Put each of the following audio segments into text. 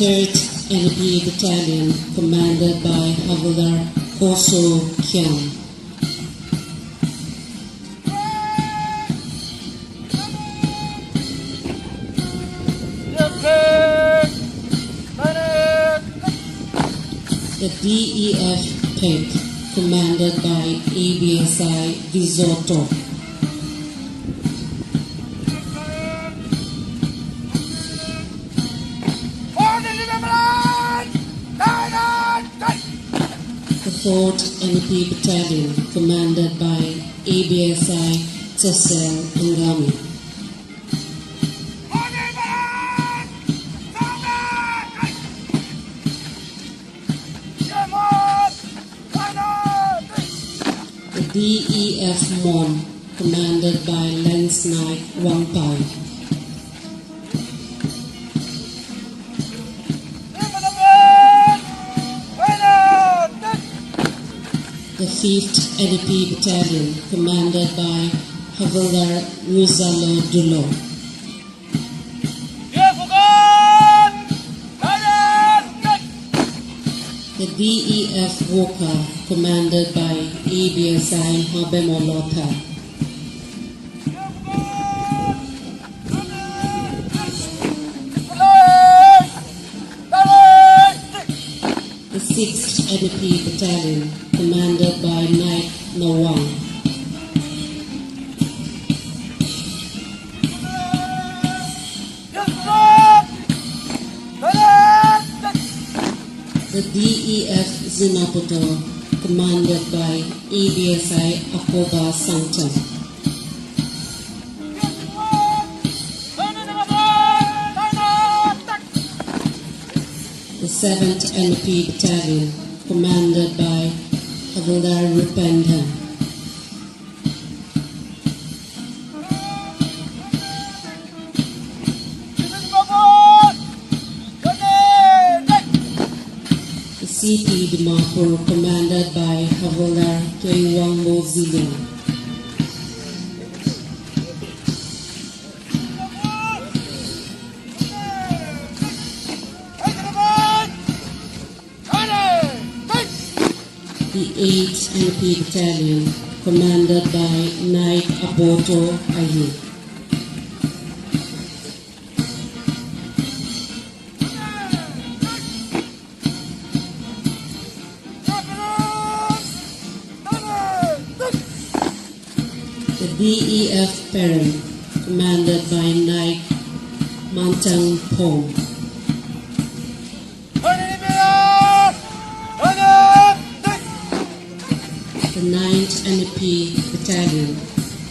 3rd NP Battalion, commanded by Havildar Koso Kiam. The DEF PEC, commanded by ABSI Visoto. The 4th NP Battalion, commanded by ABSI Cecil Angami. The DEF Mon, commanded by Lance Knight Wangpai. The 5th NP Battalion, commanded by Havildar Ruzalo Dulo. The DEF Woka, commanded by ABSI Habemolota. The 6th NP Battalion, commanded by Knight Nawang. The DEF Zinaputo, commanded by ABSI Akoba Sangcham. The 7th NP Battalion, commanded by Havildar Rupendra. CP Dimapur, commanded by Havildar Kewangbo Ziling. The 8th NP Battalion, commanded by Knight Aboto Ayu. The DEF Perem, commanded by Knight Mantang Pong. The 9th NP Battalion,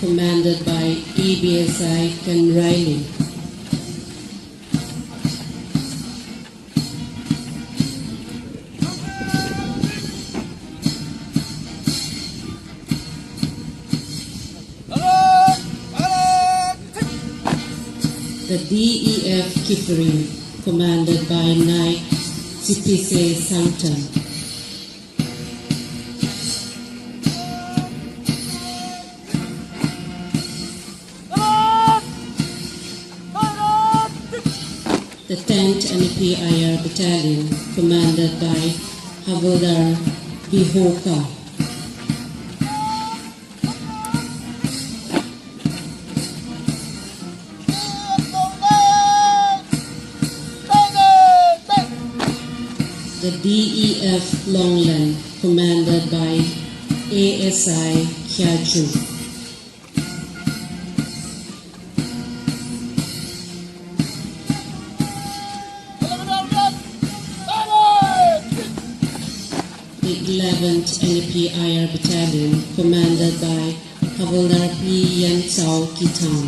commanded by ABSI Ken Riley. The DEF Kipering, commanded by Knight Chipise Sangtan. The 10th NPIR Battalion, commanded by Havildar Bihoka. The DEF Longland, commanded by ASI Kyaju. The 11th NPIR Battalion, commanded by Havildar P. Yansao Kitang.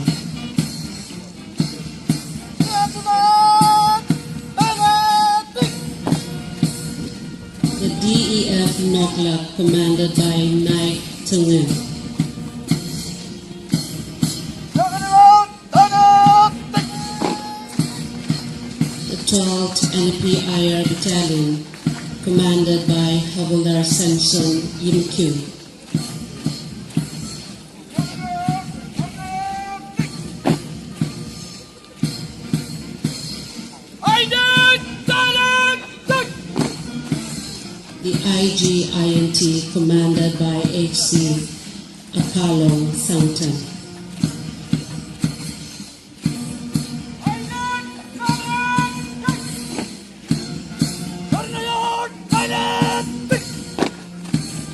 The DEF Noklak, commanded by Knight Tungen. The 12th NPIR Battalion, commanded by Havildar Samson Yimkyu. Haydi! the IGINT commanded by HC Akalong Sangtan.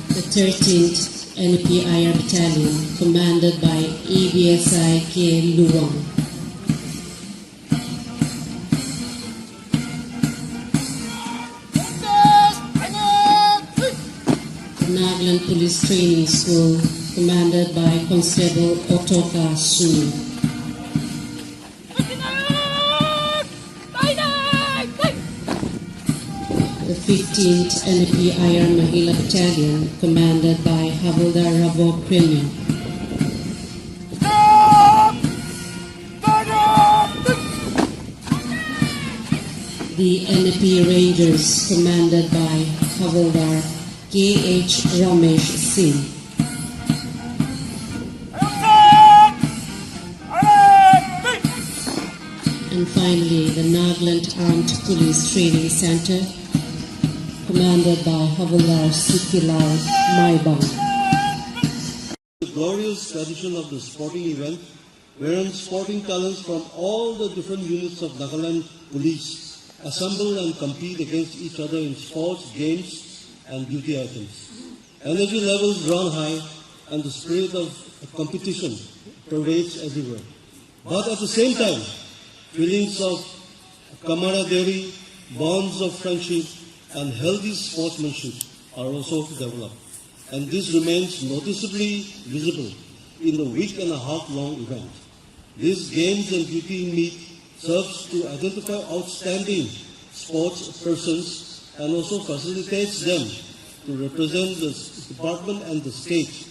The 13th NPIR Battalion commanded by ABSI K. Luwang. Nagaland Police Training School, commanded by Constable Otoka Sunu. The 15th NPIR Mahila Battalion, commanded by Havildar Rabo Premier. The NP Rangers, commanded by Havildar K.H. Ramesh Singh. And finally, the Nagaland Armed Police Training Center, commanded by Havildar Sikilal Maibang. The glorious tradition of the sporting event, wherein sporting talents from all the different units of Nagaland Police assemble and compete against each other in sports, games, and beauty items. Energy levels run high and the spirit of competition pervades everywhere. But at the same time, feelings of camaraderie, bonds of friendship, and healthy sportsmanship are also developed. And this remains noticeably visible in the week-and-a-half-long event. This Games and Beauty Meet serves to identify outstanding sports persons and also facilitates them to represent the department and the state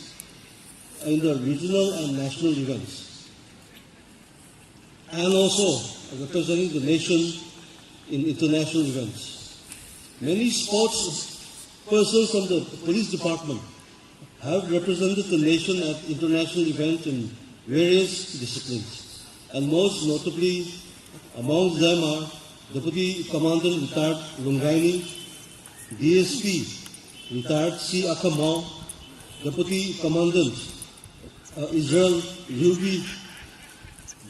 in the regional and national events, and also representing the nation in international events. Many sports persons from the police department have represented the nation at international events in various disciplines, and most notably amongst them are Deputy Commandant Retired Lungaini, DSP Retired C. Akamau, Deputy Commandant Israel Ruby,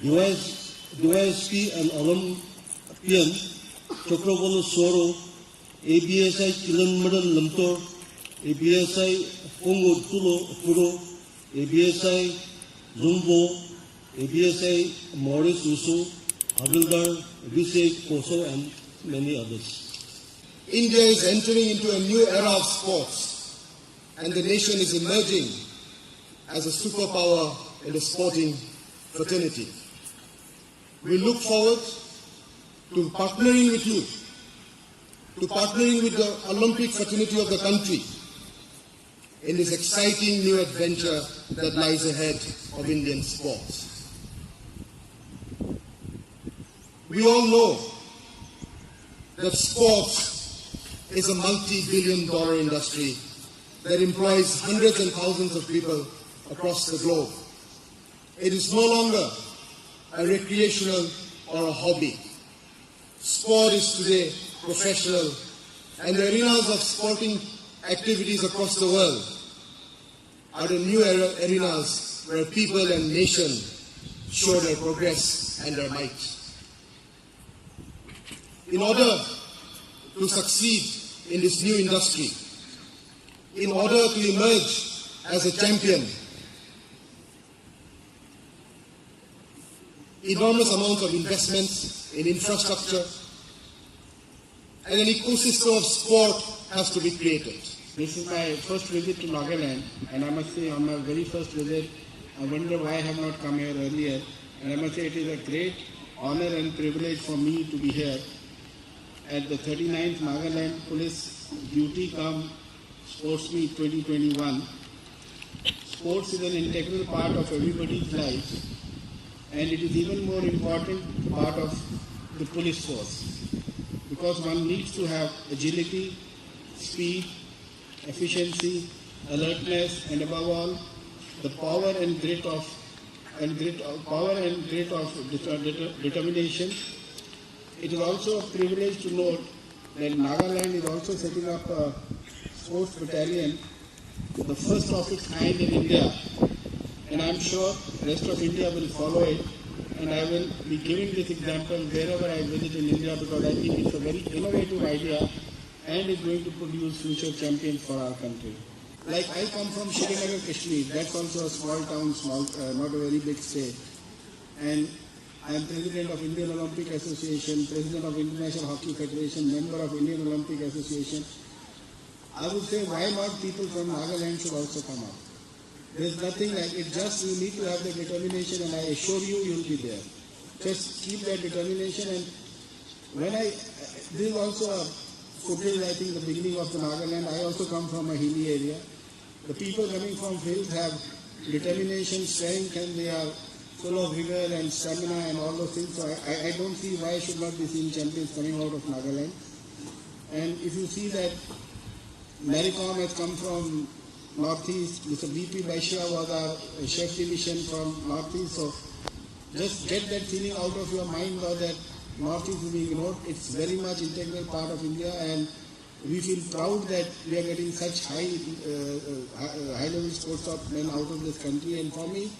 DYSP and Olympian Chokrovolo Soro, ABSI Kilanmadan Lamtor, ABSI Pongo Tulo Puro, ABSI Zumbo, ABSI Morris Uso, Havildar Abhishek Koso, and many others. India is entering into a new era of sports, and the nation is emerging as a superpower in the sporting fraternity. We look forward to partnering with you, to partnering with the Olympic fraternity of the country in this exciting new adventure that lies ahead of Indian sports. We all know that sports is a multi-billion-dollar industry that employs hundreds and thousands of people across the globe. It is no longer a recreational or a hobby. Sport is today professional, and the arenas of sporting activities across the world are the new arenas where people and nation show their progress and their might. In order to succeed in this new industry, in order to emerge as a champion, enormous amounts of investments in infrastructure and an ecosystem of sport has to be created. This is my first visit to Nagaland, and I must say on my very first visit, I wonder why I have not come here earlier, and I must say it is a great honor and privilege for me to be here at the 39th Nagaland Police Duty Cum Sports Meet 2021. Sports is an integral part of everybody's life, and it is even more important part of the police force, because one needs to have agility, speed, efficiency, alertness, and above all, the power and grit of determination. It is also a privilege to note that Nagaland is also setting up a sports battalion, the first of its kind in India, and I'm sure rest of India will follow it, and I will be giving this example wherever I visit in India, because I think it's a very innovative idea and is going to produce future champions for our country. Like I come from Srinagar, Kashmir, that's also a small town, not a very big state, and I am President of Indian Olympic Association, President of International Hockey Federation, member of Indian Olympic Association. I would say, why not people from Nagaland should also come out? There's nothing like it, just you need to have the determination, and I assure you, you'll be there. Just keep that determination, and this is also a footage, I think, the beginning of the Nagaland. I also come from a hilly area. The people coming from hills have determination, strength, and they are full of vigor and stamina and all those things. So I don't see why I should not be seeing champions coming out of Nagaland. And if you see that Maricom has come from Northeast, Mr. B.P. Baishya was our chef division from Northeast. So just get that feeling out of your mind now that Northeast is being ignored. It's very much integral part of India, and we feel proud that we are getting such high-level sportsmen out of this country. And for me,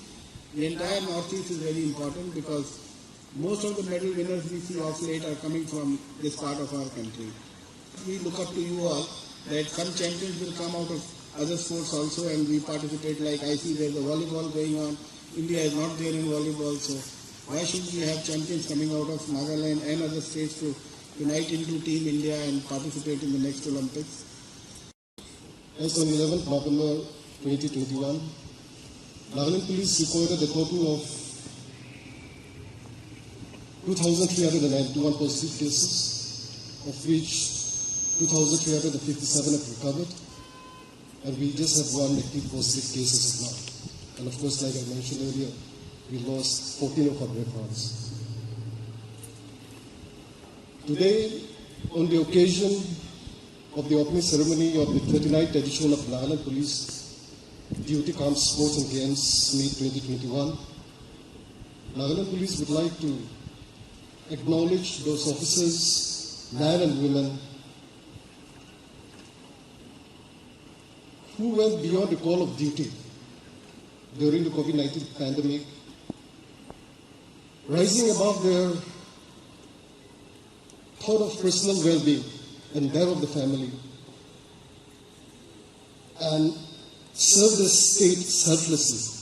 the entire Northeast is very important, because most of the medal winners we see of late are coming from this part of our country. We look up to you all that some champions will come out of other sports also, and we participate. Like I see there's a volleyball going on. India is not there in volleyball, so why should we have champions coming out of Nagaland and other states to unite into Team India and participate in the next Olympics? As on 11th November 2021, Nagaland Police recorded a total of 2,391 positive cases, of which 2,357 have recovered, and we just have one active positive case as of now. And of course, like I mentioned earlier, we lost 14 of our brave hearts. Today, on the occasion of the opening ceremony of the 39th edition of Nagaland Police Duty Armed Sports and Games Meet 2021, Nagaland Police would like to acknowledge those officers, men and women, who went beyond the call of duty during the COVID-19 pandemic, rising above their thought of personal well-being and that of the family, and serve the state selflessly.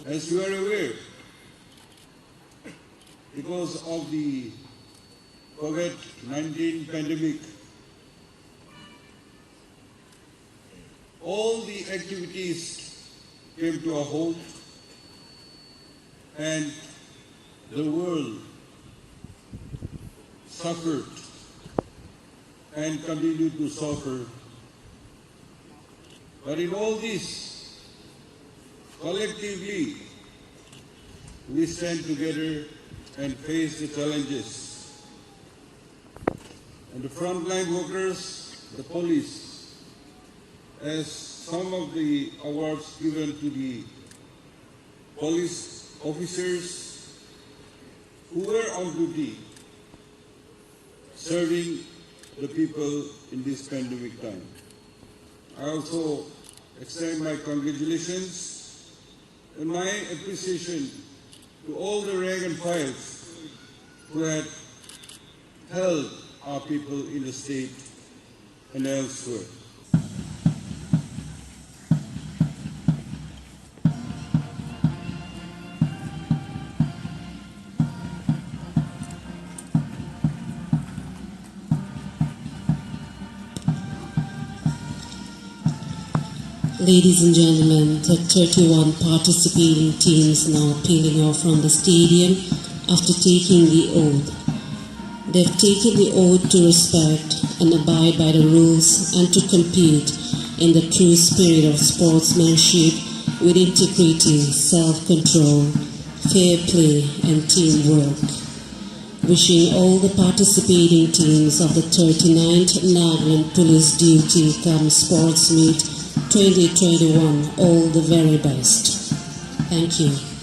As you are aware, because of the COVID-19 pandemic, all the activities came to a halt, and the world suffered and continued to suffer. But in all this, collectively, we stand together and face the challenges. And the frontline workers, the police, as some of the awards given to the police officers who were on duty serving the people in this pandemic time. I also extend my congratulations and my appreciation to all the rank and files who had helped our people in the state and elsewhere. Ladies and gentlemen, the 31 participating teams now peeling off from the stadium after taking the oath. They've taken the oath to respect and abide by the rules and to compete in the true spirit of sportsmanship with integrity, self-control, fair play and teamwork. Wishing all the participating teams of the 39th Nagaland Police Duty Come Sports Meet 2021 all the very best. Thank you.